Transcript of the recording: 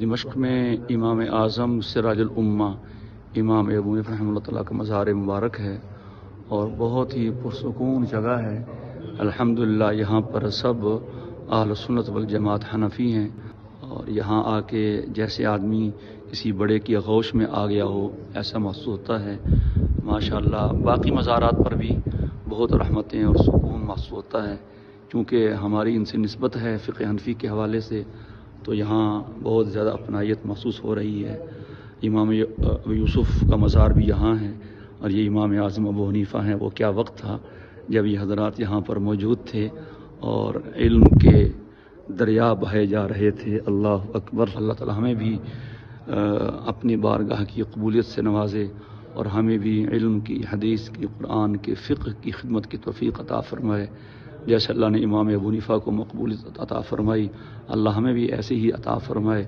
دمشق میں امام اعظم سراج الامہ امام ابو حنیفہ رحمہ اللہ تعالیٰ کا مزار مبارک ہے اور بہت ہی پرسکون جگہ ہے۔ الحمدللہ یہاں پر سب اہل سنت والجماعت حنفی ہیں اور یہاں آ کے جیسے آدمی کسی بڑے کی آغوش میں آ گیا ہو ایسا محسوس ہوتا ہے ماشاءاللہ۔ باقی مزارات پر بھی بہت رحمتیں اور سکون محسوس ہوتا ہے کیونکہ ہماری ان سے نسبت ہے فقہ حنفی کے حوالے سے، تو یہاں بہت زیادہ اپنائیت محسوس ہو رہی ہے۔ امام یوسف کا مزار بھی یہاں ہے اور یہ امام اعظم ابو حنیفہ ہیں۔ وہ کیا وقت تھا جب یہ حضرات یہاں پر موجود تھے اور علم کے دریا بہے جا رہے تھے۔ اللہ اکبر۔ اللہ تعالی ہمیں بھی اپنی بارگاہ کی قبولیت سے نوازے اور ہمیں بھی علم کی، حدیث کی، قرآن کے، فقہ کی خدمت کی توفیق عطا فرمائے۔ جیسے اللہ نے امام ابو حنیفہ کو مقبولیت عطا فرمائی، اللہ ہمیں بھی ایسے ہی عطا فرمائے۔